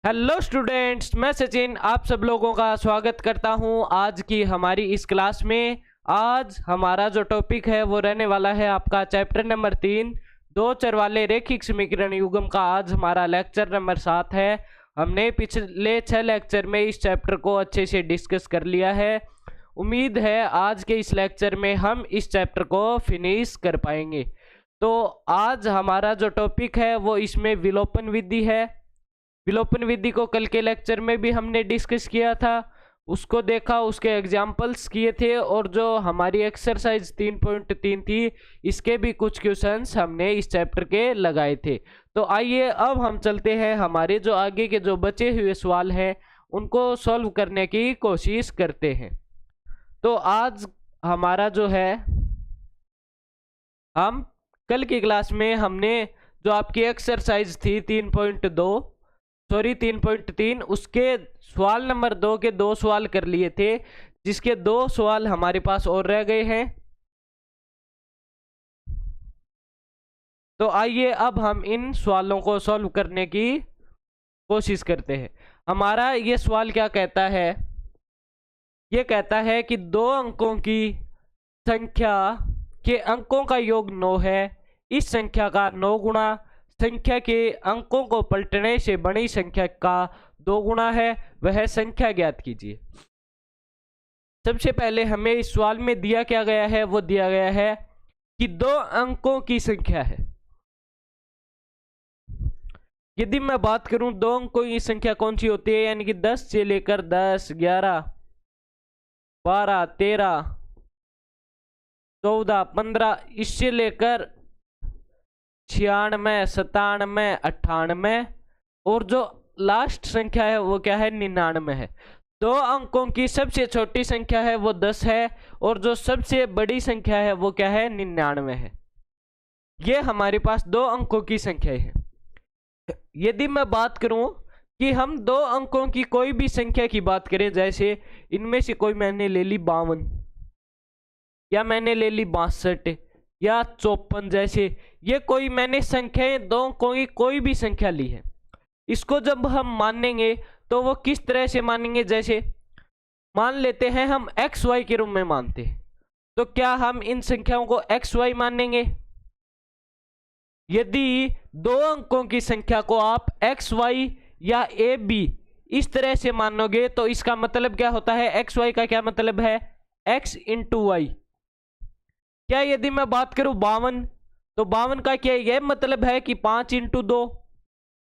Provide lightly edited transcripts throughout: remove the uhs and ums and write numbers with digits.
Hello students, मैं सचिन आप सब लोगों का स्वागत करता हूं आज की हमारी इस क्लास में। आज हमारा जो टॉपिक है वो रहने वाला है आपका चैप्टर नंबर 3 दो चर वाले रैखिक समीकरण युग्म का। आज हमारा लेक्चर नंबर 7 है। हमने पिछले 6 लेक्चर में इस चैप्टर को अच्छे से डिस्कस कर लिया है। उम्मीद है आज के इस लेक्चर में हम इस चैप्टर को फिनिश कर पाएंगे। तो आज हमारा जो टॉपिक है वो इसमें विलोपन विधि है। विलोपन विधि को कल के लेक्चर में भी हमने डिस्कस किया था, उसको देखा, उसके एग्जाम्पल्स किए थे और जो हमारी एक्सरसाइज 3.3 थी इसके भी कुछ क्वेश्चंस हमने इस चैप्टर के लगाए थे। तो आइए अब हम चलते हैं, हमारे जो आगे के जो बचे हुए सवाल हैं उनको सॉल्व करने की कोशिश करते हैं। तो आज हमारा जो है, हम कल की क्लास में हमने जो आपकी एक्सरसाइज थी 3.3 उसके सवाल नंबर 2 के 2 सवाल कर लिए थे, जिसके 2 सवाल हमारे पास और रह गए हैं। तो आइए अब हम इन सवालों को सॉल्व करने की कोशिश करते हैं। हमारा ये सवाल क्या कहता है, ये कहता है कि दो अंकों की संख्या के अंकों का योग 9 है। इस संख्या का 9 गुना संख्या के अंकों को पलटने से बड़ी संख्या का 2 गुना है, वह संख्या ज्ञात कीजिए। सबसे पहले हमें इस सवाल में दिया क्या गया है, वो दिया गया है कि 2 अंकों की संख्या है। यदि मैं बात करूं 2 अंकों की संख्या कौन सी होती है, यानी कि 10 से लेकर 10, 11, 12, 13, 14, 15, इससे लेकर 96, 97, 98 और जो लास्ट संख्या है वो क्या है, 99 है। 2 अंकों की सबसे छोटी संख्या है वो 10 है और जो सबसे बड़ी संख्या है वो क्या है, 99 है। ये हमारे पास 2 अंकों की संख्या है। यदि मैं बात करूं कि हम 2 अंकों की कोई भी संख्या की बात करें, जैसे इनमें से कोई मैंने ले ली 52 या मैंने ले ली 62 या 54, जैसे ये कोई मैंने संख्याएं 2 अंकों की कोई भी संख्या ली है, इसको जब हम मानेंगे तो वो किस तरह से मानेंगे। जैसे मान लेते हैं हम एक्स वाई के रूप में मानते हैं, तो क्या हम इन संख्याओं को एक्स वाई मानेंगे? यदि 2 अंकों की संख्या को आप एक्स वाई या ए बी इस तरह से मानोगे तो इसका मतलब क्या होता है, एक्स वाई का क्या मतलब है, एक्स इंटू वाई। क्या यदि मैं बात करूं 52, तो 52 का क्या यह मतलब है कि 5 इंटू 2,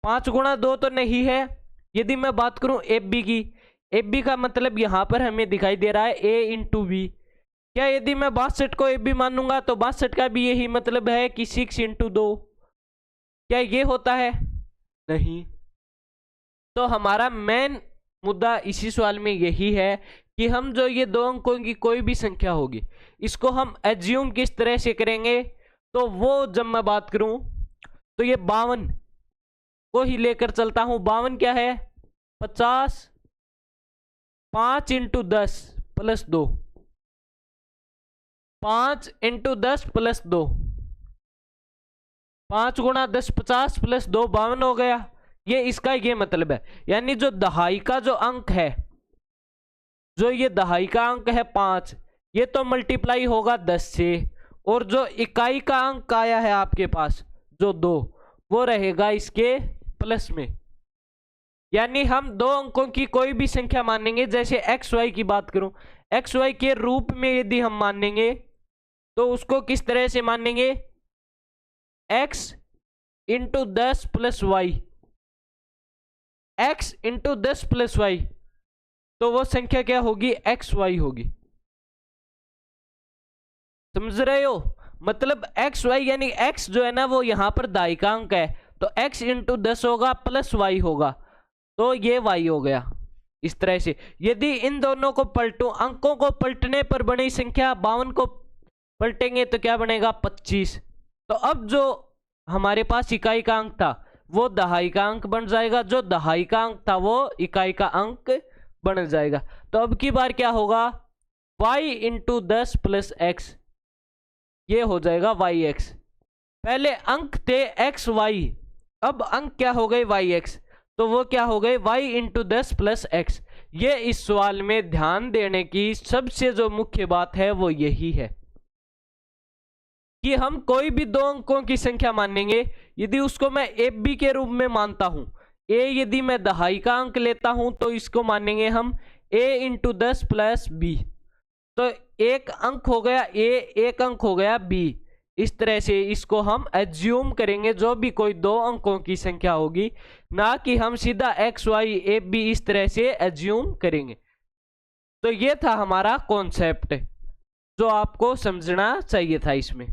5 गुणा 2 तो नहीं है। यदि मैं बात करूं एफ बी की, एफ बी का मतलब यहां पर हमें दिखाई दे रहा है ए इंटू बी। क्या यदि मैं 62 को एफ बी मानूंगा तो 62 का भी यही मतलब है कि 6 इंटू 2। क्या ये होता है? नहीं। तो हमारा मेन मुद्दा इसी सवाल में यही है कि हम जो ये 2 अंकों की कोई भी संख्या होगी इसको हम एज्यूम किस तरह से करेंगे। तो वो जब मैं बात करूं तो ये 52 को ही लेकर चलता हूं। 52 क्या है, 50, 5 इंटू 10 प्लस 2, 5 इंटू 10 प्लस 2, 5 गुणा 10 50 प्लस 2 52 हो गया। ये इसका ये मतलब है, यानी जो दहाई का जो अंक है, जो ये दहाई का अंक है 5, ये तो मल्टीप्लाई होगा 10 से, और जो इकाई का अंक आया है आपके पास जो 2, वो रहेगा इसके प्लस में। यानी हम 2 अंकों की कोई भी संख्या मानेंगे, जैसे एक्स वाई की बात करूं, एक्स वाई के रूप में यदि हम मानेंगे तो उसको किस तरह से मानेंगे, X into 10 plus Y, X into 10 plus Y, तो वो संख्या क्या होगी, एक्स वाई होगी। समझ रहे हो? मतलब एक्स वाई यानी एक्स जो है ना वो यहां पर दाई का अंक है, तो एक्स इंटू 10 होगा प्लस वाई होगा, तो ये वाई हो गया। इस तरह से यदि इन दोनों को पलटूं, अंकों को पलटने पर बड़ी संख्या 52 को पलटेंगे तो क्या बनेगा, 25। तो अब जो हमारे पास इकाई का अंक था वो दहाई का अंक बन जाएगा, जो दहाई का अंक था वो इकाई का अंक बन जाएगा। तो अब की बार क्या होगा, y इंटू 10 प्लस एक्स, ये हो जाएगा वाई एक्स। पहले अंक थे एक्स वाई, अब अंक क्या हो गए, वाई एक्स। तो वो क्या हो गए y इंटू 10 प्लस एक्स। ये इस सवाल में ध्यान देने की सबसे जो मुख्य बात है वो यही है कि हम कोई भी दो अंकों की संख्या मानेंगे, यदि उसको मैं ए बी के रूप में मानता हूं, ए यदि मैं दहाई का अंक लेता हूं तो इसको मानेंगे हम a इंटू 10 प्लस बी। तो एक अंक हो गया a, एक अंक हो गया b। इस तरह से इसको हम एज्यूम करेंगे जो भी कोई दो अंकों की संख्या होगी, ना कि हम सीधा x y a b इस तरह से एज्यूम करेंगे। तो ये था हमारा कॉन्सेप्ट जो आपको समझना चाहिए था। इसमें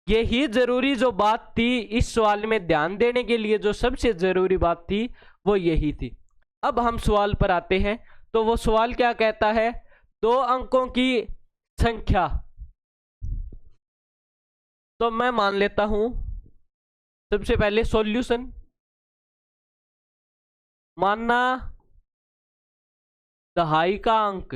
यही जरूरी जो बात थी इस सवाल में ध्यान देने के लिए, जो सबसे जरूरी बात थी वो यही थी। अब हम सवाल पर आते हैं। तो वो सवाल क्या कहता है, दो अंकों की संख्या। तो मैं मान लेता हूं सबसे पहले सॉल्यूशन मानना दहाई का अंक,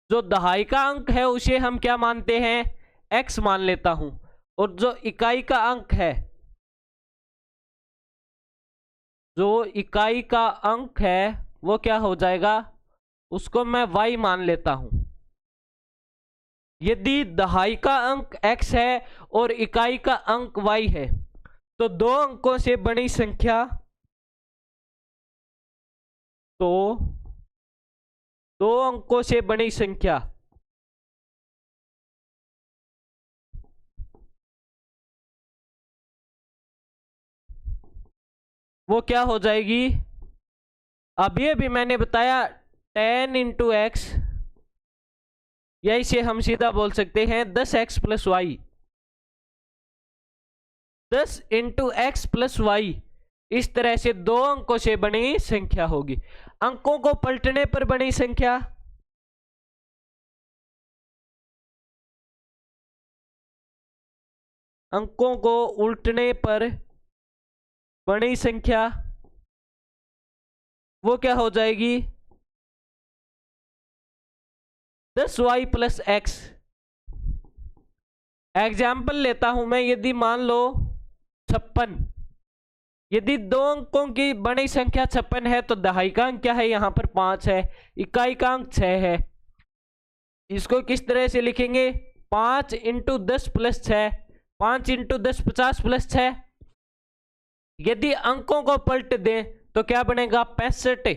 जो दहाई का अंक है उसे हम क्या मानते हैं, x मान लेता हूं, और जो इकाई का अंक है, जो इकाई का अंक है वो क्या हो जाएगा, उसको मैं y मान लेता हूं। यदि दहाई का अंक x है और इकाई का अंक y है तो दो अंकों से बड़ी संख्या, तो दो अंकों से बड़ी संख्या वो क्या हो जाएगी, अभी अभी मैंने बताया 10 इंटू एक्स, या इसे हम सीधा बोल सकते हैं 10x plus y. 10 into x plus y, इस तरह से दो अंकों से बनी संख्या होगी। अंकों को पलटने पर बनी संख्या, अंकों को उल्टने पर बड़ी संख्या वो क्या हो जाएगी, 10y प्लस एक्स। एग्जाम्पल लेता हूं मैं, यदि मान लो 56, यदि दो अंकों की बड़ी संख्या 56 है तो दहाई का अंक क्या है, यहां पर 5 है, इकाई का अंक 6 है। इसको किस तरह से लिखेंगे, 5 इंटू 10 प्लस 6, 5 इंटू 10 50 प्लस 6। यदि अंकों को पलट दें तो क्या बनेगा, 65।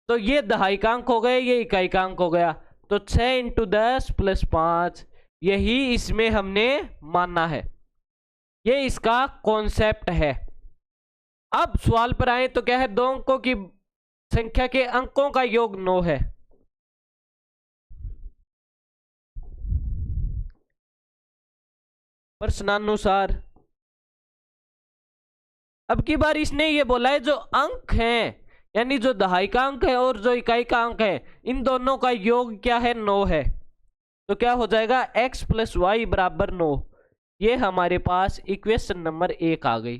तो ये दहाई का अंक हो गया, ये इकाई का अंक हो गया, तो 6 इंटू 10 प्लस 5, यही इसमें हमने मानना है। ये इसका कॉन्सेप्ट है। अब सवाल पर आए तो क्या है, दो अंकों की संख्या के अंकों का योग 9 है। प्रश्नानुसार अब की बार इसने ये बोला है जो अंक हैं, यानी जो दहाई का अंक है और जो इकाई का अंक है, इन दोनों का योग क्या है, 9 है। तो क्या हो जाएगा, x प्लस वाई बराबर 9। ये हमारे पास इक्वेशन नंबर 1 आ गई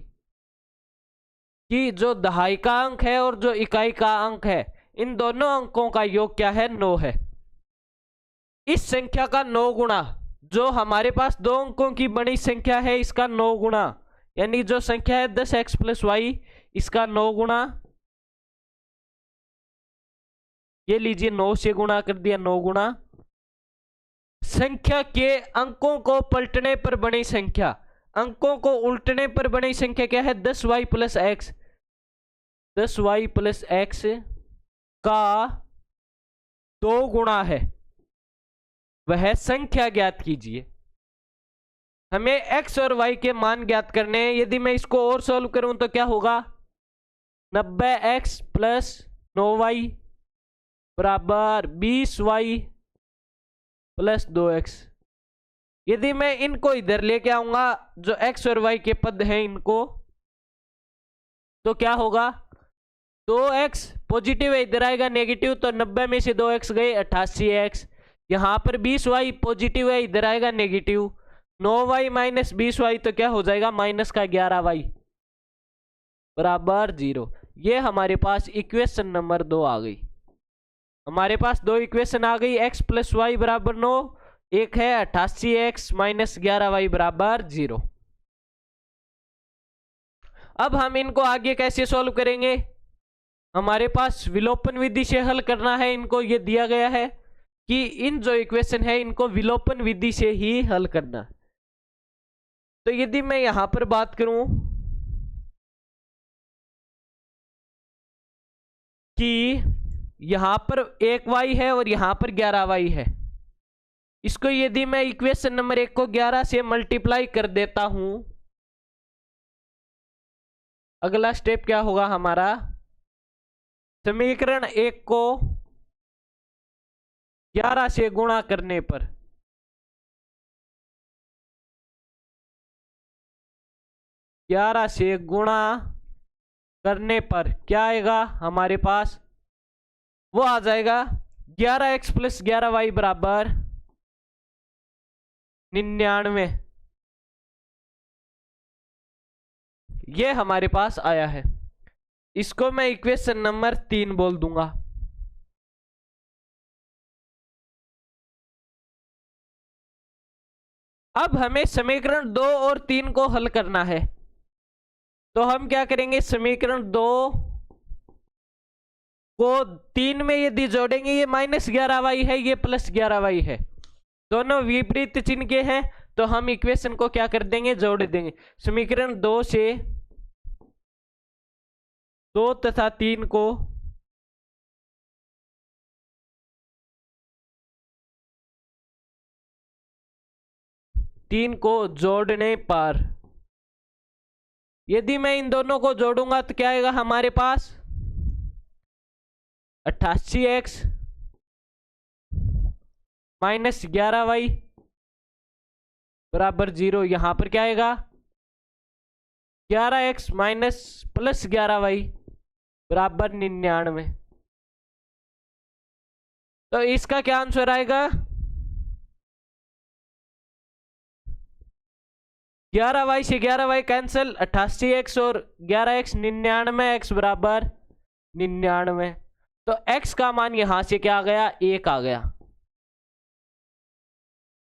कि जो दहाई का अंक है और जो इकाई का अंक है, इन दोनों अंकों का योग क्या है, 9 है। इस संख्या का 9 गुणा, जो हमारे पास दो अंकों की बड़ी संख्या है इसका 9 गुणा, यानी जो संख्या है 10x प्लस वाई, इसका 9 गुणा, ये लीजिए 9 से गुणा कर दिया, 9 गुणा संख्या के अंकों को पलटने पर बड़ी संख्या, अंकों को उल्टने पर बड़ी संख्या क्या है, 10y plus x. 10y plus x का 2 गुणा है, वह संख्या ज्ञात कीजिए। हमें x और y के मान ज्ञात करने हैं। यदि मैं इसको और सॉल्व करूं तो क्या होगा, 90x प्लस 9y बराबर 20y प्लस 2x। यदि मैं इनको इधर लेके आऊंगा, जो x और y के पद हैं इनको, तो क्या होगा, 2x पॉजिटिव है, इधर आएगा नेगेटिव, तो 90 में से 2x गए 88x। यहां पर 20y पॉजिटिव है, इधर आएगा नेगेटिव, 9y माइनस 20y, तो क्या हो जाएगा, माइनस का 11y बराबर 0। ये हमारे पास इक्वेशन नंबर 2 आ गई। हमारे पास दो इक्वेशन आ गई, x प्लस वाई बराबर 9, एक है 88x माइनस 11y बराबर 0। अब हम इनको आगे कैसे सॉल्व करेंगे? हमारे पास विलोपन विधि से हल करना है इनको। ये दिया गया है कि इन जो इक्वेशन है इनको विलोपन विधि से ही हल करना। तो यदि मैं यहां पर बात करूं कि यहां पर 1y है और यहां पर 11y है, इसको यदि मैं इक्वेशन नंबर 1 को 11 से मल्टीप्लाई कर देता हूं, अगला स्टेप क्या होगा हमारा? समीकरण 1 को 11 से गुणा करने पर क्या आएगा हमारे पास? वो आ जाएगा 11x प्लस 11y बराबर 99। ये हमारे पास आया है। इसको मैं इक्वेशन नंबर 3 बोल दूंगा। अब हमें समीकरण 2 और 3 को हल करना है। तो हम क्या करेंगे? समीकरण 2 को 3 में यदि जोड़ेंगे, ये -11y है, ये +11y है, दोनों विपरीत चिन्ह के हैं, तो हम इक्वेशन को क्या कर देंगे? जोड़ देंगे। समीकरण 2 से 2 तथा 3 को जोड़ने पर यदि मैं इन दोनों को जोड़ूंगा तो क्या आएगा हमारे पास? 88x माइनस 11y बराबर 0। यहां पर क्या आएगा? 11x माइनस प्लस 11y बराबर 99। तो इसका क्या आंसर आएगा? 11y से 11y कैंसिल, 88x और 11x 99x बराबर 99। तो x का मान यहां से क्या आ गया? 1 आ गया।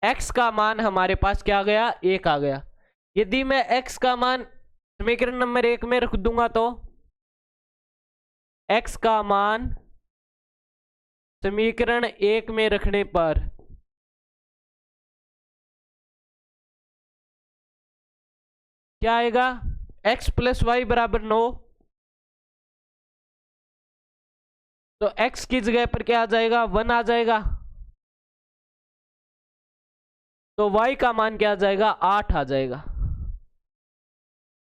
x का मान हमारे पास क्या आ गया? 1 आ गया। यदि मैं x का मान समीकरण नंबर 1 में रख दूंगा तो x का मान समीकरण 1 में रखने पर क्या आएगा? x प्लस वाई बराबर 9। तो x की जगह पर क्या आ जाएगा? 1 आ जाएगा। तो y का मान क्या आ जाएगा? 8 आ जाएगा।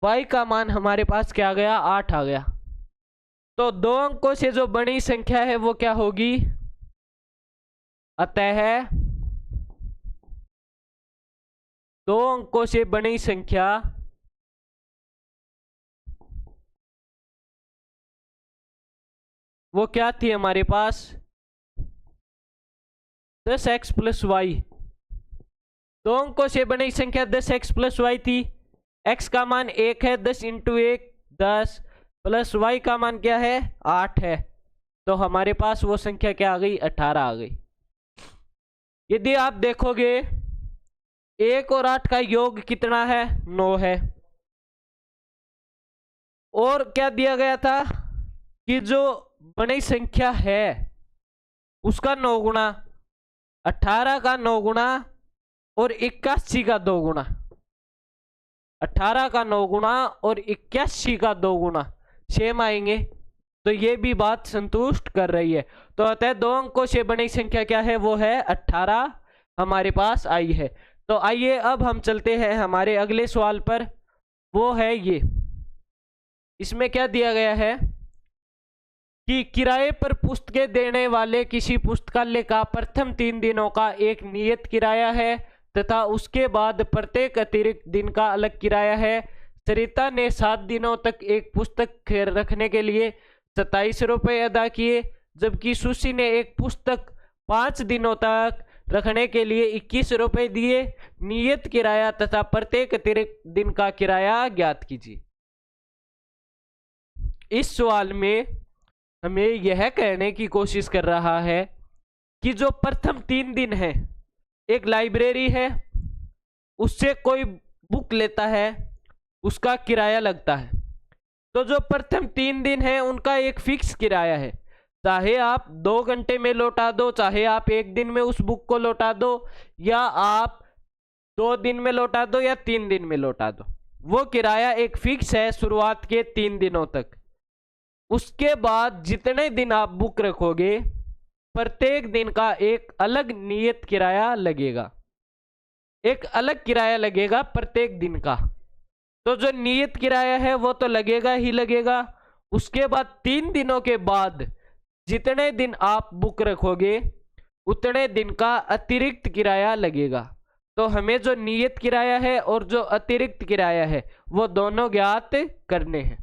y का मान हमारे पास क्या आ गया? 8 आ गया। तो 2 अंकों से जो बड़ी संख्या है वो क्या होगी? अतः 2 अंकों से बड़ी संख्या वो क्या थी हमारे पास? 10x plus Y. 2 अंकों से बड़ी संख्या 10x प्लस वाई थी। x का मान 1 है, 10 इंटू 1 10 प्लस y का मान क्या है? 8 है। तो हमारे पास वो संख्या क्या आ गई? 18 आ गई। यदि आप देखोगे 1 और 8 का योग कितना है? 9 है। और क्या दिया गया था कि जो बड़ी संख्या है उसका 9 गुना, 18 का 9 गुना और 81 का 2 गुना। 18 का 9 गुना और 81 का 2 गुना सेम आएंगे। तो ये भी बात संतुष्ट कर रही है। तो अतः 2 अंकों से बड़ी संख्या क्या है? वो है 18 हमारे पास आई है। तो आइए अब हम चलते हैं हमारे अगले सवाल पर। वो है ये, इसमें क्या दिया गया है कि किराए पर पुस्तकें देने वाले किसी पुस्तकालय का प्रथम 3 दिनों का एक नियत किराया है तथा उसके बाद प्रत्येक अतिरिक्त दिन का अलग किराया है। सरिता ने 7 दिनों तक एक पुस्तक रखने के लिए 27 रुपये अदा किए, जबकि सुशी ने एक पुस्तक 5 दिनों तक रखने के लिए 21 रुपये दिए। नियत किराया तथा प्रत्येक अतिरिक्त दिन का किराया ज्ञात कीजिए। इस सवाल में हमें यह कहने की कोशिश कर रहा है कि जो प्रथम 3 दिन है, एक लाइब्रेरी है, उससे कोई बुक लेता है, उसका किराया लगता है। तो जो प्रथम 3 दिन है उनका एक फिक्स किराया है, चाहे आप 2 घंटे में लौटा दो, चाहे आप 1 दिन में उस बुक को लौटा दो, या आप 2 दिन में लौटा दो या 3 दिन में लौटा दो, वो किराया एक फिक्स है शुरुआत के 3 दिनों तक। उसके बाद जितने दिन आप बुक रखोगे प्रत्येक दिन का एक अलग नियत किराया लगेगा, एक अलग किराया लगेगा प्रत्येक दिन का। तो जो नियत किराया है वो तो लगेगा ही लगेगा। उसके बाद 3 दिनों के बाद जितने दिन आप बुक रखोगे उतने दिन का अतिरिक्त किराया लगेगा। तो हमें जो नियत किराया है और जो अतिरिक्त किराया है वो दोनों ज्ञात करने हैं।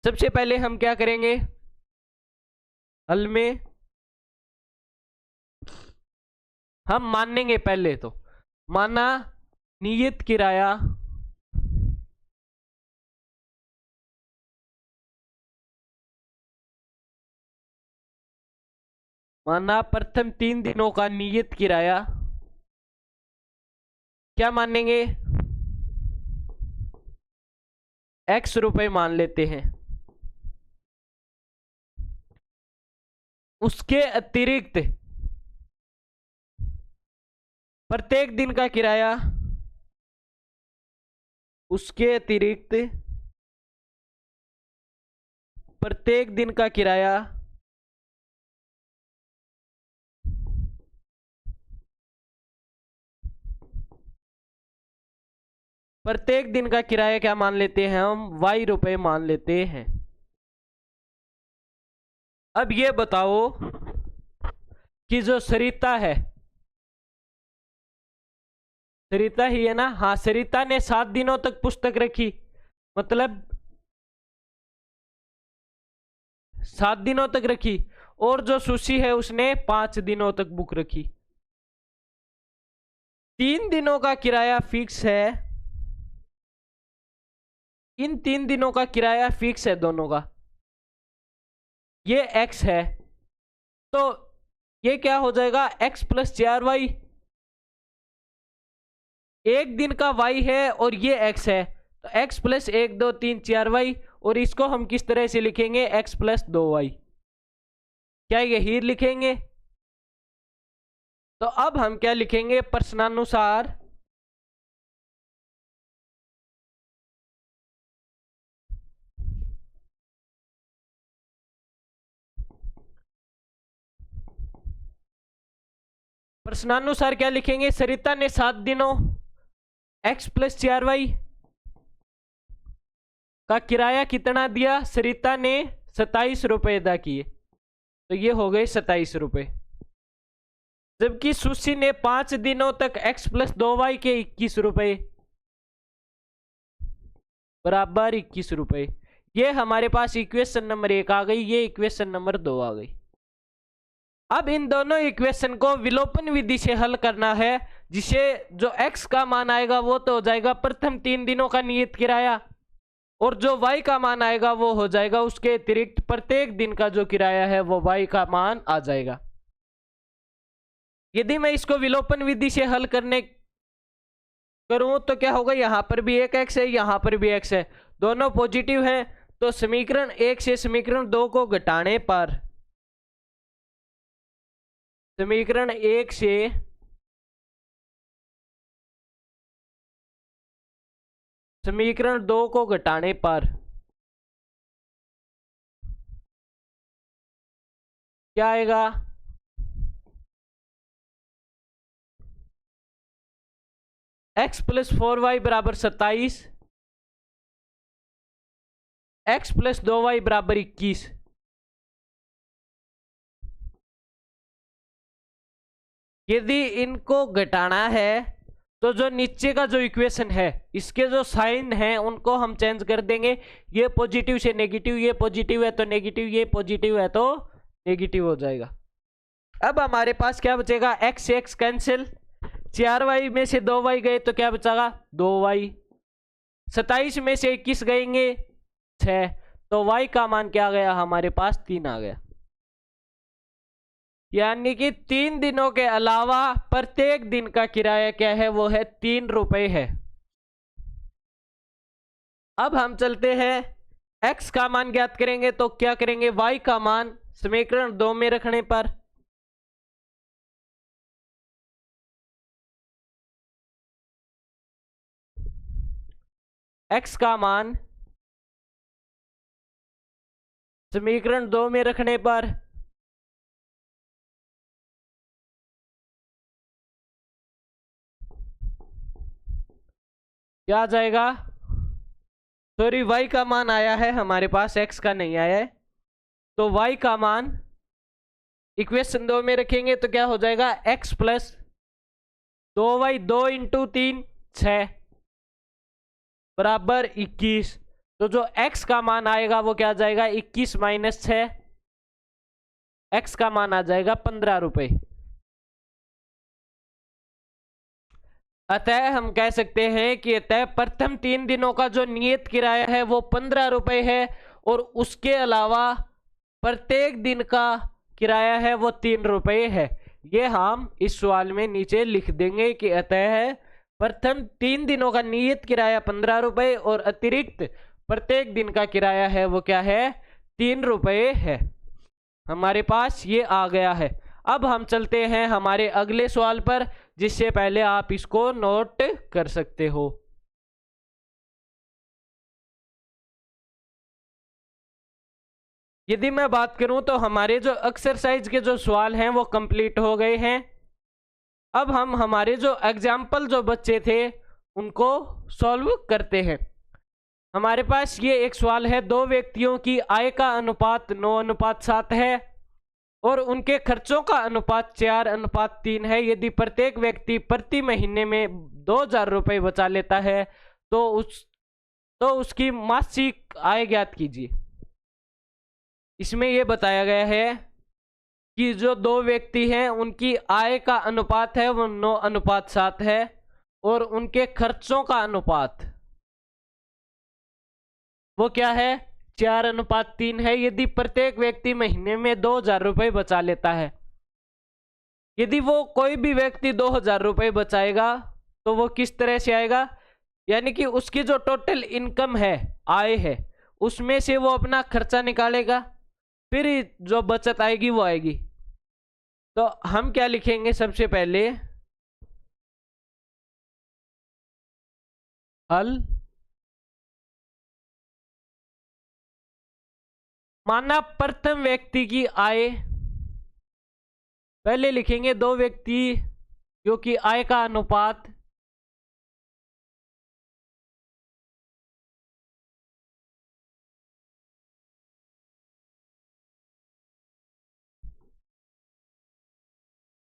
सबसे पहले हम क्या करेंगे, हल में हम मानेंगे, पहले तो माना नियत किराया माना प्रथम 3 दिनों का नियत किराया क्या मानेंगे, x रुपए मान लेते हैं। उसके अतिरिक्त प्रत्येक दिन का किराया, उसके अतिरिक्त प्रत्येक दिन का किराया प्रत्येक दिन का किराया क्या मान लेते हैं हम, y रुपए मान लेते हैं। अब ये बताओ कि जो सरिता है, सरिता ही है ना, हाँ, सरिता ने 7 दिनों तक पुस्तक रखी, मतलब 7 दिनों तक रखी, और जो सुशी है उसने 5 दिनों तक बुक रखी। 3 दिनों का किराया फिक्स है, इन 3 दिनों का किराया फिक्स है दोनों का, ये x है। तो ये क्या हो जाएगा, x प्लस 4y, एक दिन का y है और ये x है, तो x प्लस 1 2 3 4y, और इसको हम किस तरह से लिखेंगे, x प्लस 2y, क्या यही लिखेंगे। तो अब हम क्या लिखेंगे, प्रश्नानुसार प्रश्नानुसार क्या लिखेंगे, सरिता ने 7 दिनों x प्लस 4y का किराया कितना दिया, सरिता ने 27 रुपए अदा किए, तो ये हो गए 27 रुपए। जबकि सुशी ने 5 दिनों तक x प्लस 2y के 21 रुपए बराबर 21 रुपए। ये हमारे पास इक्वेशन नंबर 1 आ गई, ये इक्वेशन नंबर 2 आ गई। अब इन दोनों इक्वेशन को विलोपन विधि से हल करना है, जिसे जो x का मान आएगा वो तो हो जाएगा प्रथम 3 दिनों का नियत किराया, और जो y का मान आएगा वो हो जाएगा उसके अतिरिक्त प्रत्येक दिन का जो किराया है वो y का मान आ जाएगा। यदि मैं इसको विलोपन विधि से हल करने करूं तो क्या होगा, यहां पर भी एक x है, यहां पर भी x है, दोनों पॉजिटिव हैं, तो समीकरण 1 से समीकरण 2 को घटाने पर समीकरण 1 से समीकरण 2 को घटाने पर क्या आएगा, x प्लस 4y बराबर 27, x प्लस 2y बराबर 21। यदि इनको घटाना है तो जो नीचे का जो इक्वेशन है इसके जो साइन है उनको हम चेंज कर देंगे, ये पॉजिटिव से नेगेटिव, ये पॉजिटिव है तो नेगेटिव, ये पॉजिटिव है तो नेगेटिव हो जाएगा। अब हमारे पास क्या बचेगा, x से x कैंसिल, 4y में से 2y गए तो क्या बचेगा 2y, 27 में से 21 गएंगे 6, तो y का मान क्या आ गया हमारे पास 3 आ गया। यानी कि 3 दिनों के अलावा प्रत्येक दिन का किराया क्या है, वो है 3 रुपए है। अब हम चलते हैं x का मान ज्ञात करेंगे तो क्या करेंगे, y का मान समीकरण 2 में रखने पर x का मान समीकरण 2 में रखने पर क्या आ जाएगा, सॉरी y का मान आया है हमारे पास, x का नहीं आया है। तो y का मान इक्वेशन 2 में रखेंगे तो क्या हो जाएगा, x प्लस 2y, 2 इंटू 3 6 बराबर 21। तो जो x का मान आएगा वो क्या आ जाएगा, 21 माइनस 6, x का मान आ जाएगा 15 रुपए। अतः हम कह सकते हैं कि अतः प्रथम 3 दिनों का जो नियत किराया है वो 15 रुपए है, और उसके अलावा प्रत्येक दिन का किराया है वो 3 रुपए है। ये हम इस सवाल में नीचे लिख देंगे कि अतः प्रथम 3 दिनों का नियत किराया 15 रुपए और अतिरिक्त प्रत्येक दिन का किराया है वो क्या है, 3 रुपए है। हमारे पास ये आ गया है। अब हम चलते हैं हमारे अगले सवाल पर, जिससे पहले आप इसको नोट कर सकते हो। यदि मैं बात करूं तो हमारे जो एक्सरसाइज के जो सवाल हैं वो कंप्लीट हो गए हैं। अब हम हमारे जो एग्जाम्पल जो बच्चे थे उनको सॉल्व करते हैं। हमारे पास ये एक सवाल है, 2 व्यक्तियों की आय का अनुपात 9:7 है और उनके खर्चों का अनुपात 4:3 है। यदि प्रत्येक व्यक्ति प्रति महीने में 2000 रुपये बचा लेता है तो उसकी मासिक आय ज्ञात कीजिए। इसमें यह बताया गया है कि जो 2 व्यक्ति हैं उनकी आय का अनुपात है वो 9:7 है और उनके खर्चों का अनुपात वो क्या है, 4:3 है। यदि प्रत्येक व्यक्ति महीने में 2000 रुपये बचा लेता है, यदि वो कोई भी व्यक्ति 2000 रुपये बचाएगा तो वो किस तरह से आएगा, यानी कि उसकी जो टोटल इनकम है, आय है, उसमें से वो अपना खर्चा निकालेगा, फिर जो बचत आएगी वो आएगी। तो हम क्या लिखेंगे, सबसे पहले हल। माना प्रथम व्यक्ति की आय, पहले लिखेंगे 2 व्यक्ति जो कि आय का अनुपात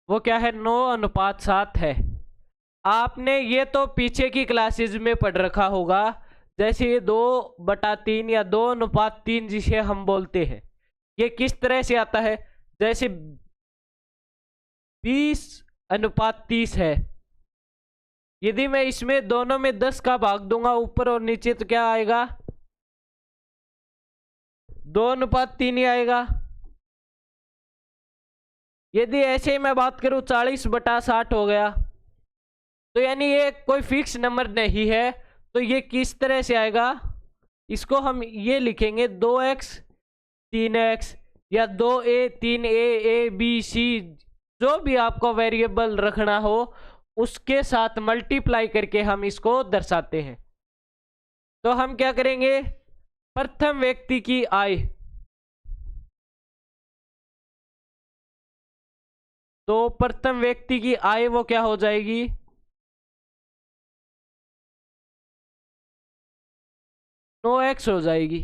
वो क्या है, 9:7 है। आपने ये तो पीछे की क्लासेज में पढ़ रखा होगा, जैसे ये 2/3 या 2:3 जिसे हम बोलते हैं, ये किस तरह से आता है, जैसे 20:30 है। यदि मैं इसमें दोनों में 10 का भाग दूंगा ऊपर और नीचे तो क्या आएगा, 2:3 ही आएगा। यदि ऐसे ही मैं बात करूं 40/60 हो गया, तो यानी ये कोई फिक्स नंबर नहीं है, तो ये किस तरह से आएगा, इसको हम ये लिखेंगे 2x 3x या 2a 3a a b c, जो भी आपको वेरिएबल रखना हो उसके साथ मल्टीप्लाई करके हम इसको दर्शाते हैं। तो हम क्या करेंगे, प्रथम व्यक्ति की आय, तो प्रथम व्यक्ति की आय वो क्या हो जाएगी, 9x हो जाएगी।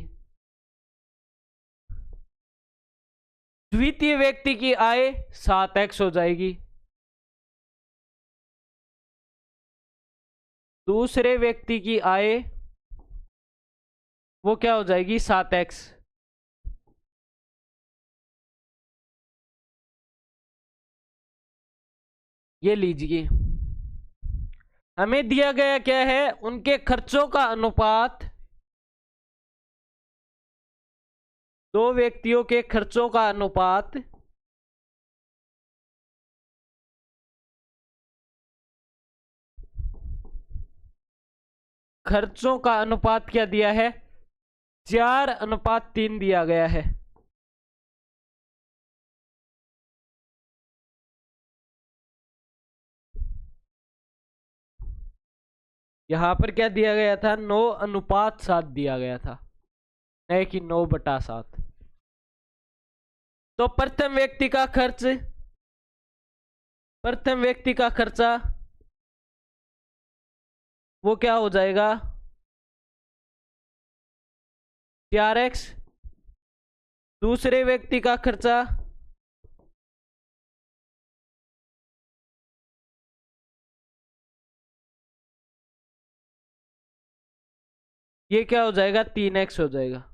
द्वितीय व्यक्ति की आय 7x हो जाएगी। दूसरे व्यक्ति की आय वो क्या हो जाएगी, 7x। ये लीजिए, हमें दिया गया क्या है, उनके खर्चों का अनुपात, 2 व्यक्तियों के खर्चों का अनुपात क्या दिया है, 4:3 दिया गया है। यहां पर क्या दिया गया था? 9:7 दिया गया था, नहीं कि 9/7। तो प्रथम व्यक्ति का खर्चा वो क्या हो जाएगा? 4x। दूसरे व्यक्ति का खर्चा ये क्या हो जाएगा? 3x हो जाएगा।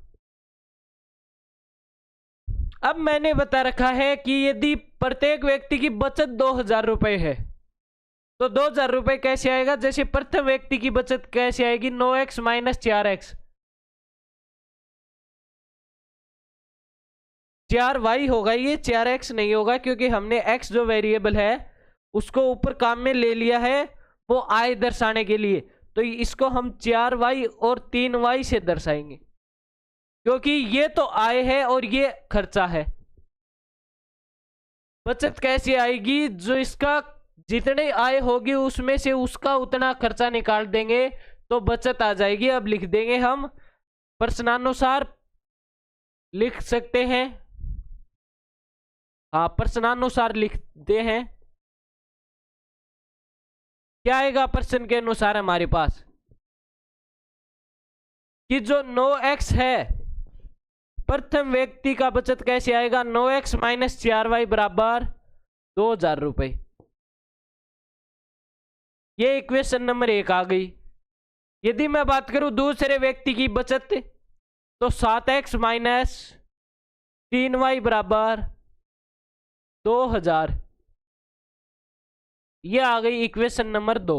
अब मैंने बता रखा है कि यदि प्रत्येक व्यक्ति की बचत 2,000 रुपए है तो 2,000 रुपए कैसे आएगा? जैसे प्रथम व्यक्ति की बचत कैसे आएगी? 9x माइनस 4x, 4y होगा ये, 4x नहीं होगा, क्योंकि हमने x जो वेरिएबल है उसको ऊपर काम में ले लिया है वो आय दर्शाने के लिए। तो इसको हम 4y और 3y से दर्शाएंगे, क्योंकि ये तो आय है और ये खर्चा है। बचत कैसे आएगी? जो इसका जितनी आय होगी उसमें से उसका उतना खर्चा निकाल देंगे तो बचत आ जाएगी। अब लिख देंगे हम, प्रश्नानुसार लिख सकते हैं। हाँ, प्रश्नानुसार लिखते हैं। क्या आएगा प्रश्न के अनुसार हमारे पास? कि जो 9x है, प्रथम व्यक्ति का बचत कैसे आएगा? 9x माइनस 4y बराबर 2,000 रुपए। ये इक्वेशन नंबर 1 आ गई। यदि मैं बात करूं दूसरे व्यक्ति की बचत, तो 7x माइनस 3y बराबर 2,000। ये आ गई इक्वेशन नंबर 2।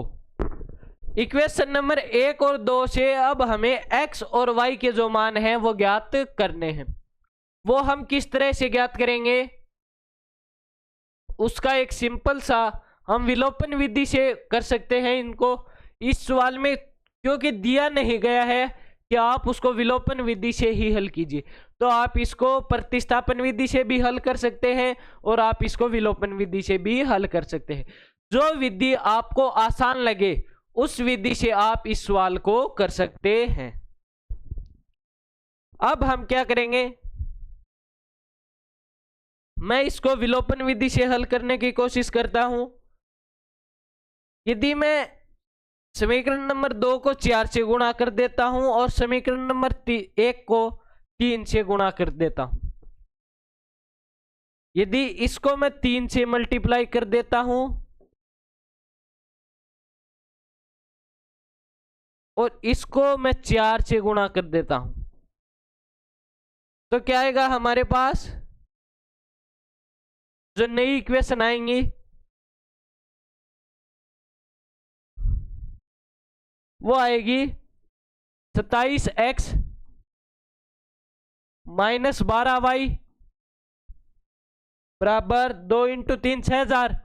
इक्वेशन नंबर 1 और 2 से अब हमें x और y के जो मान हैं वो ज्ञात करने हैं। वो हम किस तरह से ज्ञात करेंगे? उसका एक सिंपल सा हम विलोपन विधि से कर सकते हैं इनको। इस सवाल में क्योंकि दिया नहीं गया है कि आप उसको विलोपन विधि से ही हल कीजिए, तो आप इसको प्रतिस्थापन विधि से भी हल कर सकते हैं और आप इसको विलोपन विधि से भी हल कर सकते हैं। जो विधि आपको आसान लगे उस विधि से आप इस सवाल को कर सकते हैं। अब हम क्या करेंगे? मैं इसको विलोपन विधि से हल करने की कोशिश करता हूं। यदि मैं समीकरण नंबर 2 को 4 से गुणा कर देता हूं और समीकरण नंबर 1 को 3 से गुणा कर देता हूं, यदि इसको मैं 3 से मल्टीप्लाई कर देता हूं और इसको मैं 4 से गुणा कर देता हूं, तो क्या आएगा हमारे पास? जो नई इक्वेशन आएंगी वो आएगी 27x माइनस 12y बराबर 2 इंटू 3 6,000।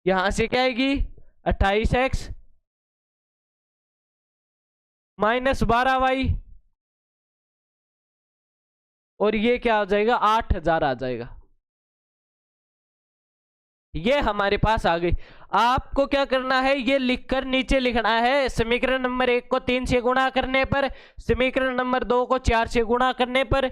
यहां से क्या आएगी? 28x माइनस 12y, और ये क्या हो जाएगा? 8,000 आ जाएगा। ये हमारे पास आ गई। आपको क्या करना है? ये लिखकर नीचे लिखना है। समीकरण नंबर 1 को 3 से गुणा करने पर, समीकरण नंबर 2 को 4 से गुणा करने पर,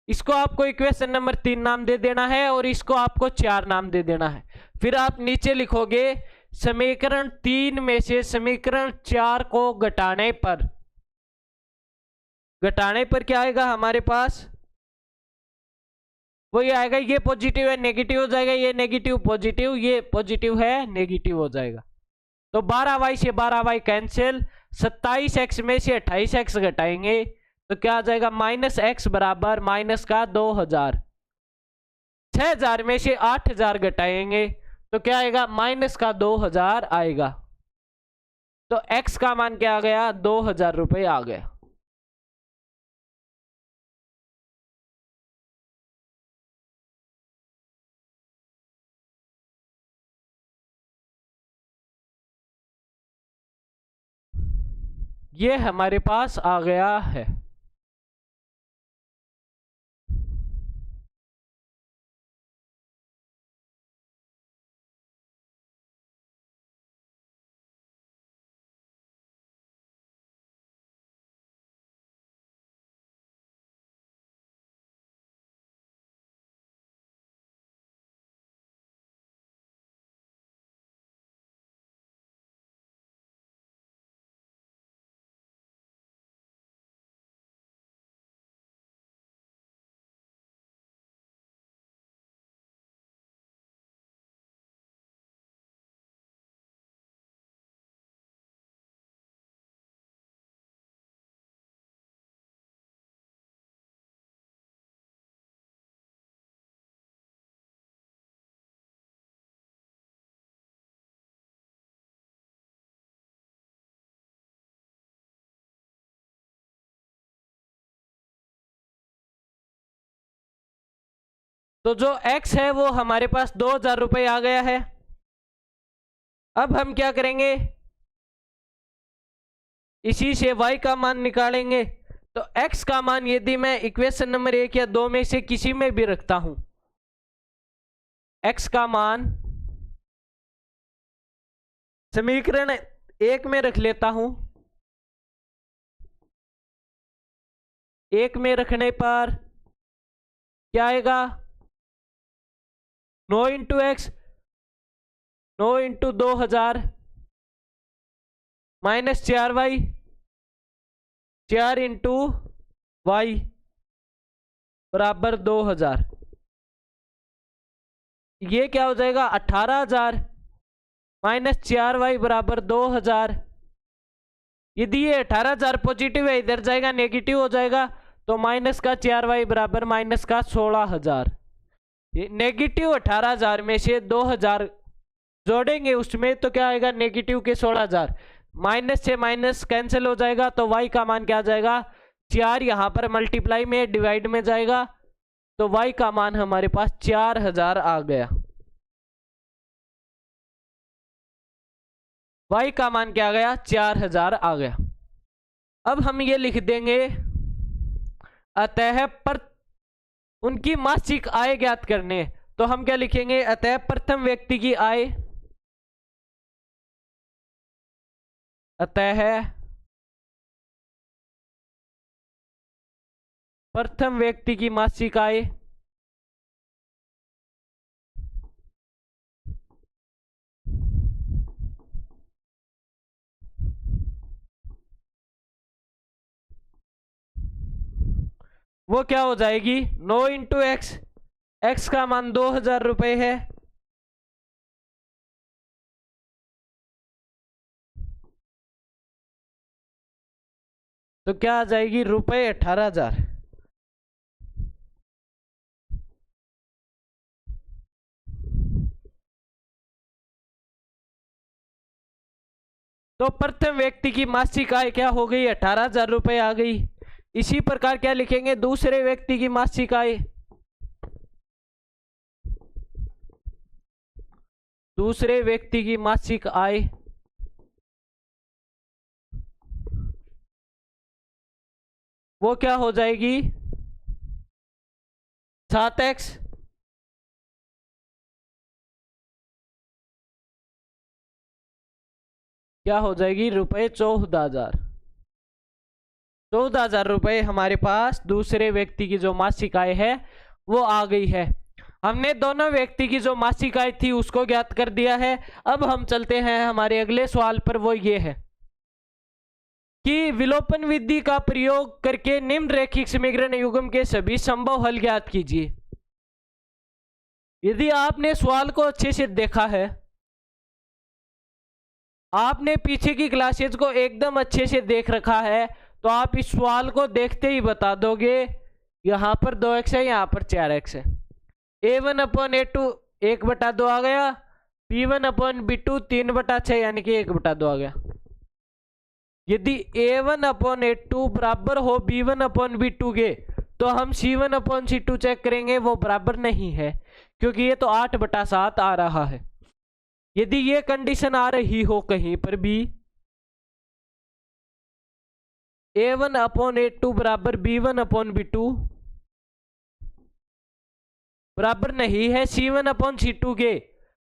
इसको आपको इक्वेशन नंबर 3 नाम दे देना है और इसको आपको 4 नाम दे देना है। फिर आप नीचे लिखोगे समीकरण 3 में से समीकरण 4 को घटाने पर क्या आएगा हमारे पास? वही आएगा, ये पॉजिटिव है नेगेटिव हो जाएगा, ये नेगेटिव पॉजिटिव, ये पॉजिटिव है नेगेटिव हो जाएगा। तो 12y से 12y कैंसिल, 27x में से 28x घटाएंगे तो क्या आ जाएगा? माइनस x बराबर माइनस का 2,000। 6,000 में से 8,000 घटाएंगे तो क्या आएगा? माइनस का 2,000 आएगा। तो x का मान क्या आ गया? 2,000 रुपए आ गया। ये हमारे पास आ गया है। तो जो x है वो हमारे पास 2000 रुपये आ गया है। अब हम क्या करेंगे, इसी से y का मान निकालेंगे। तो x का मान यदि मैं इक्वेशन नंबर 1 या 2 में से किसी में भी रखता हूं, x का मान समीकरण 1 में रख लेता हूं। 1 में रखने पर क्या आएगा, 9 into x, 9 into 2000 minus 4y, 4 into y बराबर 2000। ये क्या हो जाएगा, 18000 माइनस 4y बराबर 2000। यदि ये 18000 पॉजिटिव है, इधर जाएगा नेगेटिव हो जाएगा, तो माइनस का 4y बराबर माइनस का 16000। नेगेटिव 18000 में से 2000 जोड़ेंगे उसमें, तो क्या आएगा, नेगेटिव के 16000। माइनस से माइनस कैंसिल हो जाएगा, तो y का मान क्या आ जाएगा, 4 यहाँ पर मल्टीप्लाई में डिवाइड में जाएगा, तो y का मान हमारे पास 4000 आ गया। y का मान क्या आ गया, 4000 आ गया। अब हम ये लिख देंगे, अतः पर उनकी मासिक आय ज्ञात करने। तो हम क्या लिखेंगे, अतः प्रथम व्यक्ति की आय, अतः प्रथम व्यक्ति की मासिक आय वो क्या हो जाएगी, 9 इंटू एक्स, एक्स का मान 2000 रुपये है, तो क्या आ जाएगी, रुपये 18000। तो प्रथम व्यक्ति की मासिक आय क्या हो गई, 18000 रुपये आ गई। इसी प्रकार क्या लिखेंगे, दूसरे व्यक्ति की मासिक आय, दूसरे व्यक्ति की मासिक आय वो क्या हो जाएगी, 7x क्या हो जाएगी, रुपये 14000। 14000 रुपये हमारे पास दूसरे व्यक्ति की जो मासिक आय है वो आ गई है। हमने दोनों व्यक्ति की जो मासिक आय थी उसको ज्ञात कर दिया है। अब हम चलते हैं हमारे अगले सवाल पर, वो ये है कि विलोपन विधि का प्रयोग करके निम्न रैखिक समीकरण युग्म के सभी संभव हल ज्ञात कीजिए। यदि आपने सवाल को अच्छे से देखा है, आपने पीछे की क्लासेज को एकदम अच्छे से देख रखा है, तो आप इस सवाल को देखते ही बता दोगे, यहां पर 2x है, यहां पर 4x है। a1 अपॉन a2 1/2 आ गया, b1 अपॉन b2 3/6 यानी कि 1/2 आ गया। यदि a1 अपॉन a2 बराबर हो b1 अपॉन b2 के, तो हम c1 अपॉन c2 चेक करेंगे, वो बराबर नहीं है, क्योंकि ये तो 8/7 आ रहा है। यदि ये कंडीशन आ रही हो कहीं पर भी, A1 अपॉन A2 बराबर B1 अपॉन B2 बराबर नहीं है C1 अपॉन C2 के।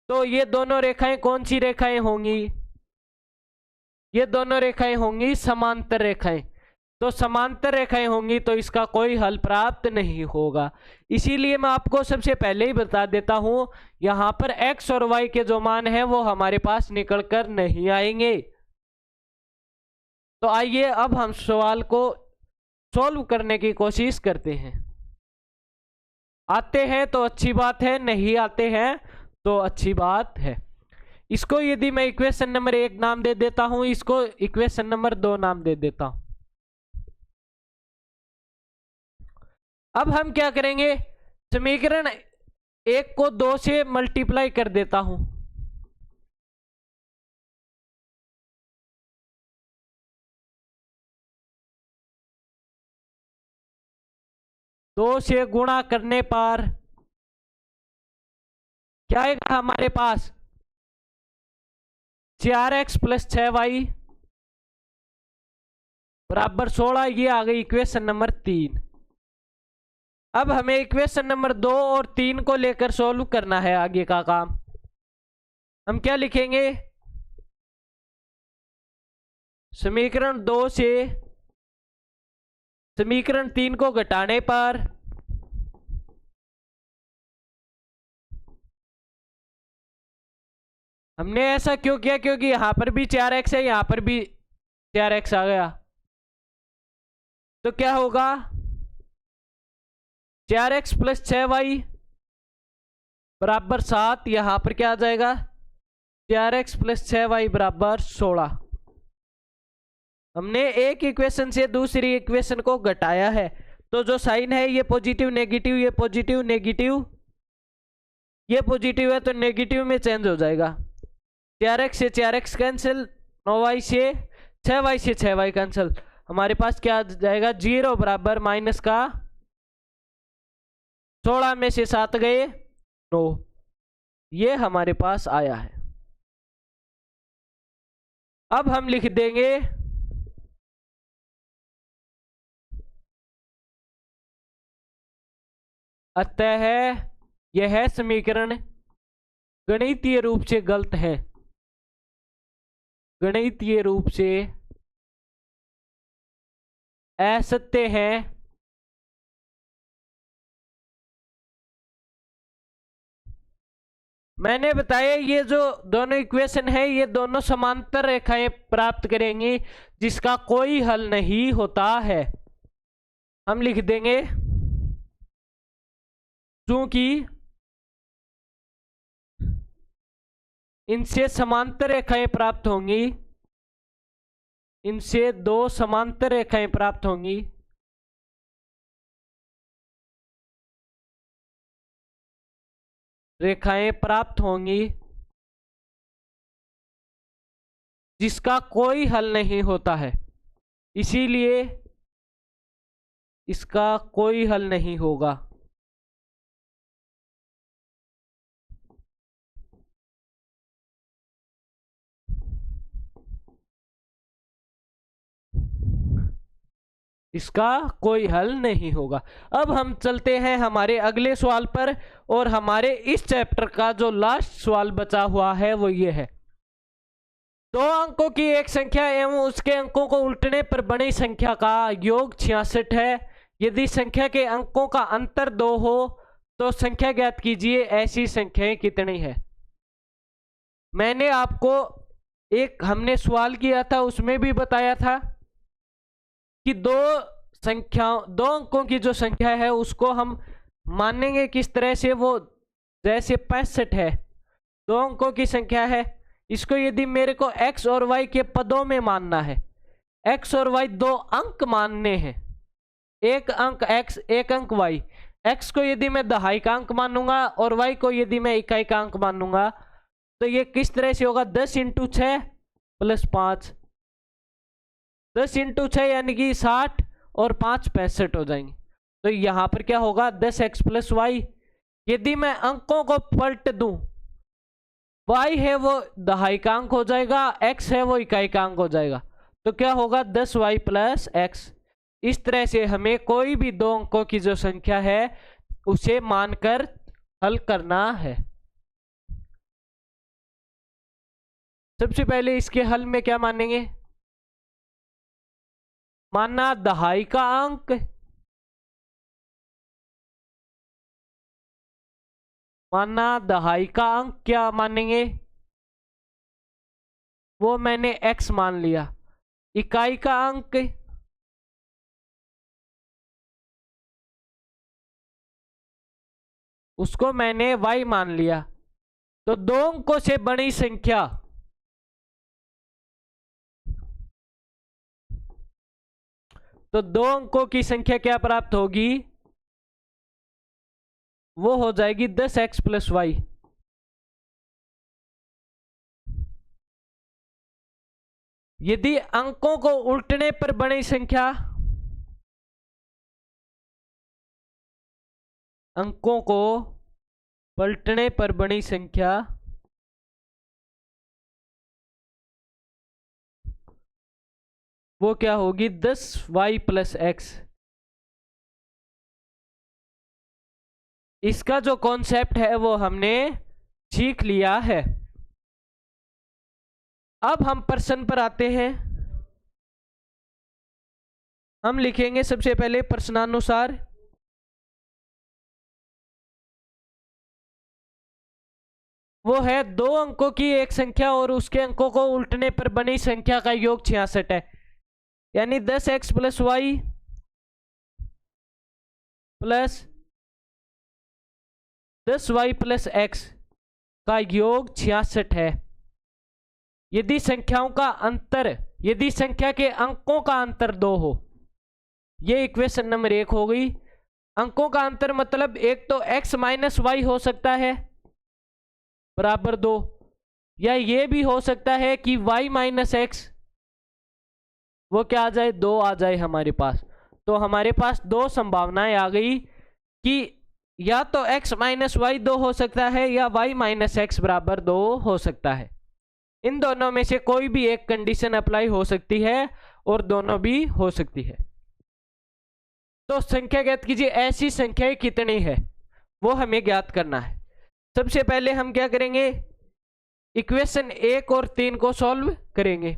तो ये दोनों रेखाएं कौन सी रेखाएं होंगी? ये दोनों रेखाएं होंगी समांतर रेखाएं। तो समांतर रेखाएं होंगी तो इसका कोई हल प्राप्त नहीं होगा। इसीलिए मैं आपको सबसे पहले ही बता देता हूं, यहां पर x और y के जो मान हैं वो हमारे पास निकल कर नहीं आएंगे। तो आइए अब हम सवाल को सॉल्व करने की कोशिश करते हैं। आते हैं तो अच्छी बात है, नहीं आते हैं तो अच्छी बात है। इसको यदि मैं इक्वेशन नंबर 1 नाम दे देता हूं, इसको इक्वेशन नंबर 2 नाम दे देता हूं। अब हम क्या करेंगे, समीकरण 1 को 2 से मल्टीप्लाई कर देता हूं। दो से गुणा करने पर क्या आएगा हमारे पास? 4x प्लस 6y बराबर 16। ये आ गई इक्वेशन नंबर 3। अब हमें इक्वेशन नंबर 2 और 3 को लेकर सॉल्व करना है आगे का काम। हम क्या लिखेंगे, समीकरण 2 से समीकरण 3 को घटाने पर हमने ऐसा क्यों किया, क्योंकि यहां पर भी 4x है, यहां पर भी 4x आ गया। तो क्या होगा, 4x प्लस 6y बराबर 7। यहां पर क्या आ जाएगा, 4x प्लस 6y बराबर 16। हमने एक इक्वेशन से दूसरी इक्वेशन को घटाया है, तो जो साइन है ये पॉजिटिव नेगेटिव, ये पॉजिटिव नेगेटिव, ये पॉजिटिव है तो नेगेटिव में चेंज हो जाएगा। 4x से 4x कैंसिल, 9y से 6y से 6y कैंसिल। हमारे पास क्या आ जाएगा, 0 बराबर माइनस का 16 में से 7 गए 9। ये हमारे पास आया है। अब हम लिख देंगे अतः यह समीकरण गणितीय रूप से गलत है, गणितीय रूप से असत्य है। मैंने बताया ये जो दोनों इक्वेशन है ये दोनों समांतर रेखाएं प्राप्त करेंगी जिसका कोई हल नहीं होता है। हम लिख देंगे क्योंकि इनसे समांतर रेखाएं प्राप्त होंगी, इनसे दो समांतर रेखाएं प्राप्त होंगी, रेखाएं प्राप्त होंगी जिसका कोई हल नहीं होता है, इसीलिए इसका कोई हल नहीं होगा। इसका कोई हल नहीं होगा। अब हम चलते हैं हमारे अगले सवाल पर, और हमारे इस चैप्टर का जो लास्ट सवाल बचा हुआ है वो ये है, दो अंकों की एक संख्या एवं उसके अंकों को उल्टने पर बनी संख्या का योग 66 है। यदि संख्या के अंकों का अंतर 2 हो तो संख्या ज्ञात कीजिए, ऐसी संख्याएं कितनी है। मैंने आपको एक हमने सवाल किया था उसमें भी बताया था कि दो अंकों की जो संख्या है उसको हम मानेंगे किस तरह से, वो जैसे 65 है, 2 अंकों की संख्या है, इसको यदि मेरे को x और y के पदों में मानना है, x और y 2 अंक मानने हैं, एक अंक x एक अंक y, x को यदि मैं दहाई का अंक मानूंगा और y को यदि मैं इकाई का अंक मानूंगा तो ये किस तरह से होगा, 10 × 6 + 5, 10 × 6 यानी कि 60 और 5 65 हो जाएंगे। तो यहां पर क्या होगा, 10x + y। यदि मैं अंकों को पलट दूं, y है वो दहाई का अंक हो जाएगा, x है वो इकाई का अंक हो जाएगा, तो क्या होगा 10y प्लस एक्स। इस तरह से हमें कोई भी दो अंकों की जो संख्या है उसे मानकर हल करना है। सबसे पहले इसके हल में क्या मानेंगे, मानना दहाई का अंक, मानना दहाई का अंक क्या मानेंगे, वो मैंने x मान लिया। इकाई का अंक, उसको मैंने y मान लिया। तो दो अंकों से बड़ी संख्या, तो दो अंकों की संख्या क्या प्राप्त होगी, वो हो जाएगी 10x प्लस वाई। यदि अंकों को उल्टने पर बड़ी संख्या, अंकों को पलटने पर बड़ी संख्या, वो क्या होगी 10y प्लस एक्स। इसका जो कॉन्सेप्ट है वो हमने सीख लिया है। अब हम प्रश्न पर आते हैं। हम लिखेंगे सबसे पहले प्रश्नानुसार, वो है दो अंकों की एक संख्या और उसके अंकों को उल्टने पर बनी संख्या का योग 66 है। यानी 10x plus y plus 10y plus x का योग 66 है। यदि संख्याओं का अंतर, यदि संख्या के अंकों का अंतर 2 हो, ये इक्वेशन नंबर 1 हो गई। अंकों का अंतर मतलब एक तो x माइनस वाई हो सकता है बराबर 2, या ये भी हो सकता है कि y माइनस एक्स वो क्या आ जाए, 2 आ जाए हमारे पास। तो हमारे पास दो संभावनाएं आ गई कि या तो x माइनस वाई 2 हो सकता है या y माइनस एक्स बराबर 2 हो सकता है। इन दोनों में से कोई भी एक कंडीशन अप्लाई हो सकती है और दोनों भी हो सकती है। तो संख्या ज्ञात कीजिए, ऐसी संख्याएं कितनी है वो हमें ज्ञात करना है। सबसे पहले हम क्या करेंगे, इक्वेशन 1 और 3 को सॉल्व करेंगे।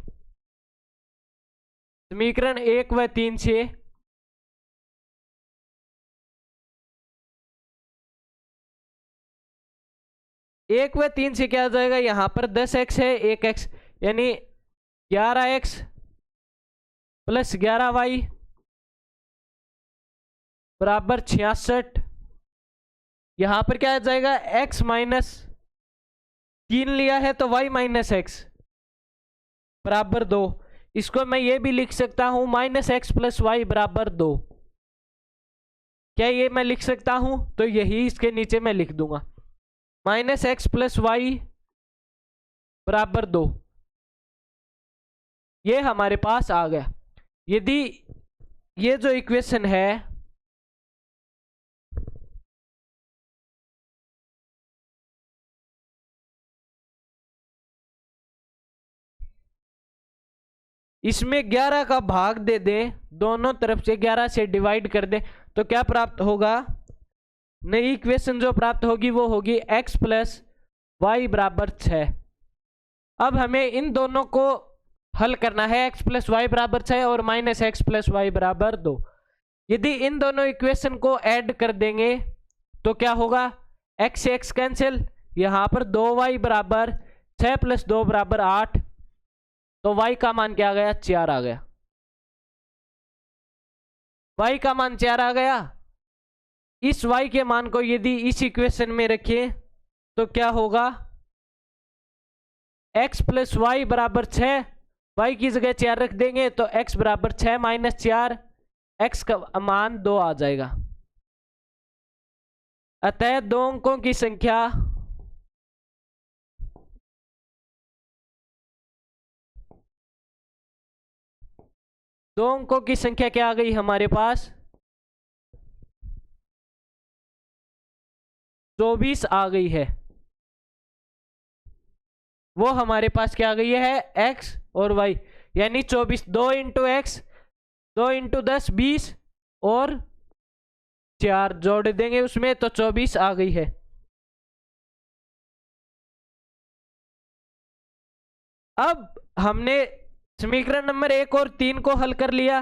समीकरण 1 व 3 से एक व 3 से क्या आ जाएगा, यहां पर 10x है, 1x यानी 11x प्लस 11y बराबर 66। यहां पर क्या आ जाएगा, x माइनस 3 लिया है तो y माइनस एक्स बराबर 2। इसको मैं ये भी लिख सकता हूं माइनस एक्स प्लस वाई बराबर 2। क्या ये मैं लिख सकता हूं, तो यही इसके नीचे मैं लिख दूंगा माइनस एक्स प्लस वाई बराबर 2। ये हमारे पास आ गया। यदि ये जो इक्वेशन है इसमें 11 का भाग दे दें, दोनों तरफ से 11 से डिवाइड कर दें, तो क्या प्राप्त होगा, नई इक्वेशन जो प्राप्त होगी वो होगी x प्लस वाई बराबर 6। अब हमें इन दोनों को हल करना है, x प्लस वाई बराबर 6 और माइनस एक्स प्लस वाई बराबर 2। यदि इन दोनों इक्वेशन को ऐड कर देंगे तो क्या होगा, x से x कैंसिल, यहां पर 2y बराबर 6 प्लस 2 बराबर 8, तो y का मान क्या आ गया, 4 आ गया। y का मान 4 आ गया। इस y के मान को यदि इस इक्वेशन में रखें तो क्या होगा, x प्लस वाई बराबर 6, y की जगह 4 रख देंगे तो x बराबर 6 माइनस 4, x का मान 2 आ जाएगा। अतः दो अंकों की संख्या दो अंकों की संख्या क्या आ गई हमारे पास, 24 आ गई है। वो हमारे पास क्या आ गई है, x और y। यानी 24, 2 इंटू एक्स, 2 इंटू 10 20 और 4 जोड़ देंगे उसमें तो 24 आ गई है। अब हमने समीकरण नंबर 1 और 3 को हल कर लिया।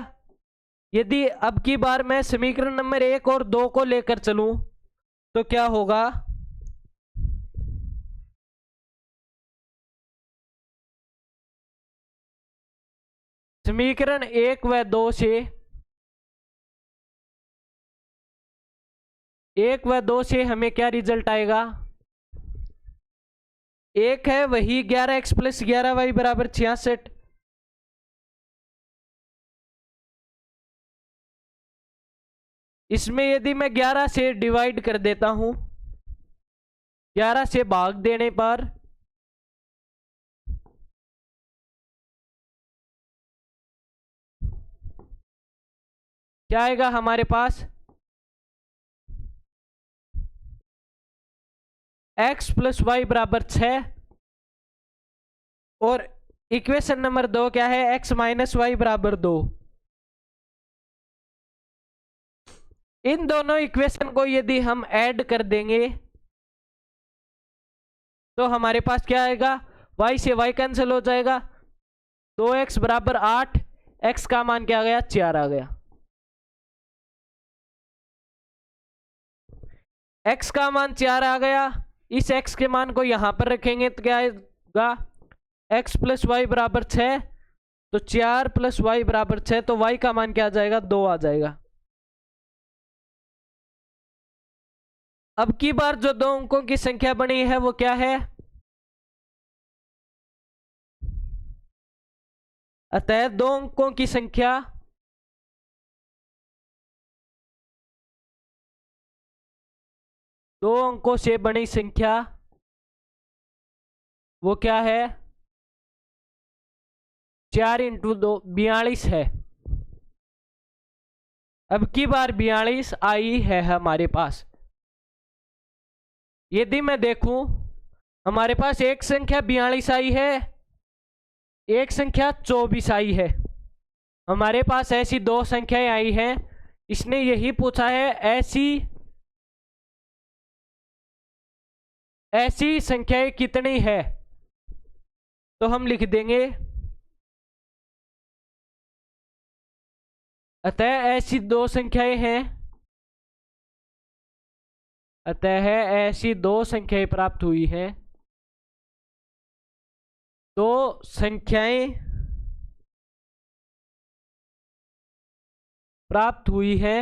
यदि अब की बार मैं समीकरण नंबर 1 और 2 को लेकर चलूं तो क्या होगा? समीकरण 1 व 2 से 1 व 2 से हमें क्या रिजल्ट आएगा? एक है वही 11x प्लस 11y बराबर 66। इसमें यदि मैं 11 से डिवाइड कर देता हूं, 11 से भाग देने पर क्या आएगा हमारे पास? x प्लस वाई बराबर 6 और इक्वेशन नंबर 2 क्या है? x माइनस वाई बराबर 2। इन दोनों इक्वेशन को यदि हम ऐड कर देंगे तो हमारे पास क्या आएगा? y से y कैंसिल हो जाएगा, 2x बराबर 8, x का मान क्या आ गया? 4 आ गया। x का मान 4 आ गया। इस x के मान को यहां पर रखेंगे तो क्या आएगा? x प्लस वाई बराबर 6, तो 4 प्लस वाई बराबर 6, तो y का मान क्या आ जाएगा? 2 आ जाएगा। अब की बार जो दो अंकों की संख्या बनी है वो क्या है? अतः दो अंकों की संख्या दो अंकों से बड़ी संख्या वो क्या है? 4 इंटू 2 42 है। अब की बार 42 आई है हमारे पास। यदि मैं देखूं हमारे पास एक संख्या 42 आई है, एक संख्या 24 आई है। हमारे पास ऐसी दो संख्याएं आई हैं। इसने यही पूछा है ऐसी संख्याएं कितनी है, तो हम लिख देंगे अतः ऐसी दो संख्याएं हैं, अतः ऐसी दो संख्याएं प्राप्त हुई हैं। दो संख्याएं प्राप्त हुई है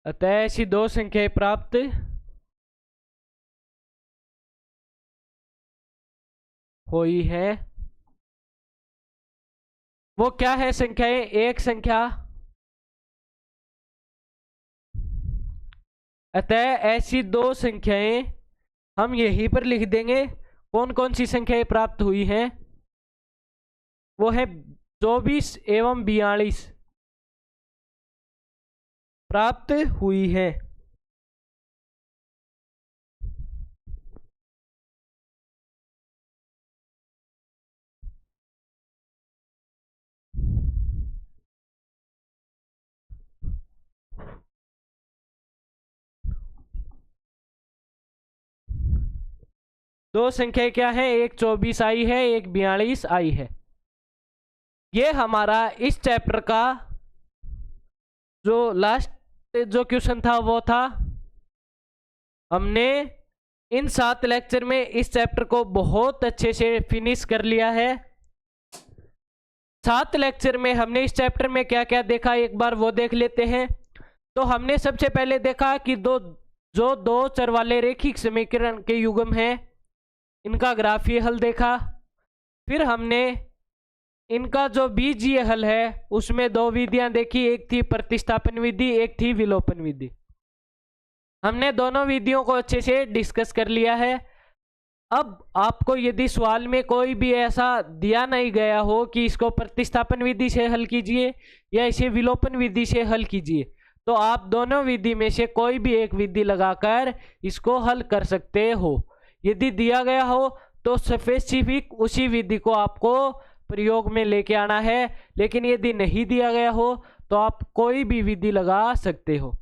अतः ऐसी दो संख्याएं प्राप्त हुई है। वो क्या है संख्याएं? एक संख्या, अतः ऐसी दो संख्याएं हम यहीं पर लिख देंगे। कौन कौन सी संख्याएं प्राप्त हुई हैं? वो है 24 एवं 42 प्राप्त हुई है। दो संख्या क्या है? एक 24 आई है, एक 42 आई है। ये हमारा इस चैप्टर का जो लास्ट जो क्वेश्चन था वो था। हमने इन 7 लेक्चर में इस चैप्टर को बहुत अच्छे से फिनिश कर लिया है। 7 लेक्चर में हमने इस चैप्टर में क्या क्या देखा एक बार वो देख लेते हैं। तो हमने सबसे पहले देखा कि दो चर वाले रैखिक समीकरण के युग्म हैं, इनका ग्राफीय हल देखा। फिर हमने इनका जो बीजीय हल है उसमें दो विधियां देखी, एक थी प्रतिस्थापन विधि, एक थी विलोपन विधि। हमने दोनों विधियों को अच्छे से डिस्कस कर लिया है। अब आपको यदि सवाल में कोई भी ऐसा दिया नहीं गया हो कि इसको प्रतिस्थापन विधि से हल कीजिए या इसे विलोपन विधि से हल कीजिए, तो आप दोनों विधि में से कोई भी एक विधि लगाकर इसको हल कर सकते हो। यदि दिया गया हो तो स्पेसिफिक उसी विधि को आपको प्रयोग में लेके आना है, लेकिन यदि नहीं दिया गया हो तो आप कोई भी विधि लगा सकते हो।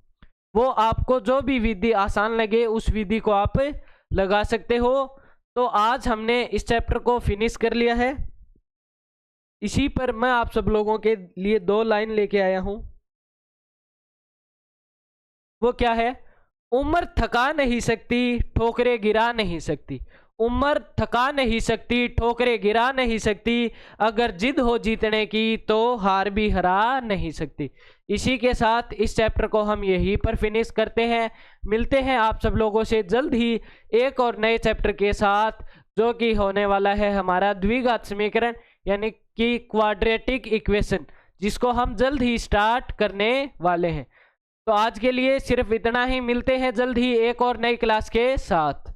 वो आपको जो भी विधि आसान लगे उस विधि को आप लगा सकते हो। तो आज हमने इस चैप्टर को फिनिश कर लिया है। इसी पर मैं आप सब लोगों के लिए 2 लाइन लेके आया हूं। वो क्या है? उम्र थका नहीं सकती, ठोकरे गिरा नहीं सकती। उम्र थका नहीं सकती, ठोकरे गिरा नहीं सकती, अगर जिद हो जीतने की तो हार भी हरा नहीं सकती। इसी के साथ इस चैप्टर को हम यहीं पर फिनिश करते हैं। मिलते हैं आप सब लोगों से जल्द ही एक और नए चैप्टर के साथ, जो कि होने वाला है हमारा द्विघात समीकरण यानी कि क्वाड्रेटिक इक्वेशन, जिसको हम जल्द ही स्टार्ट करने वाले हैं। तो आज के लिए सिर्फ इतना ही। मिलते हैं जल्द ही एक और नई क्लास के साथ।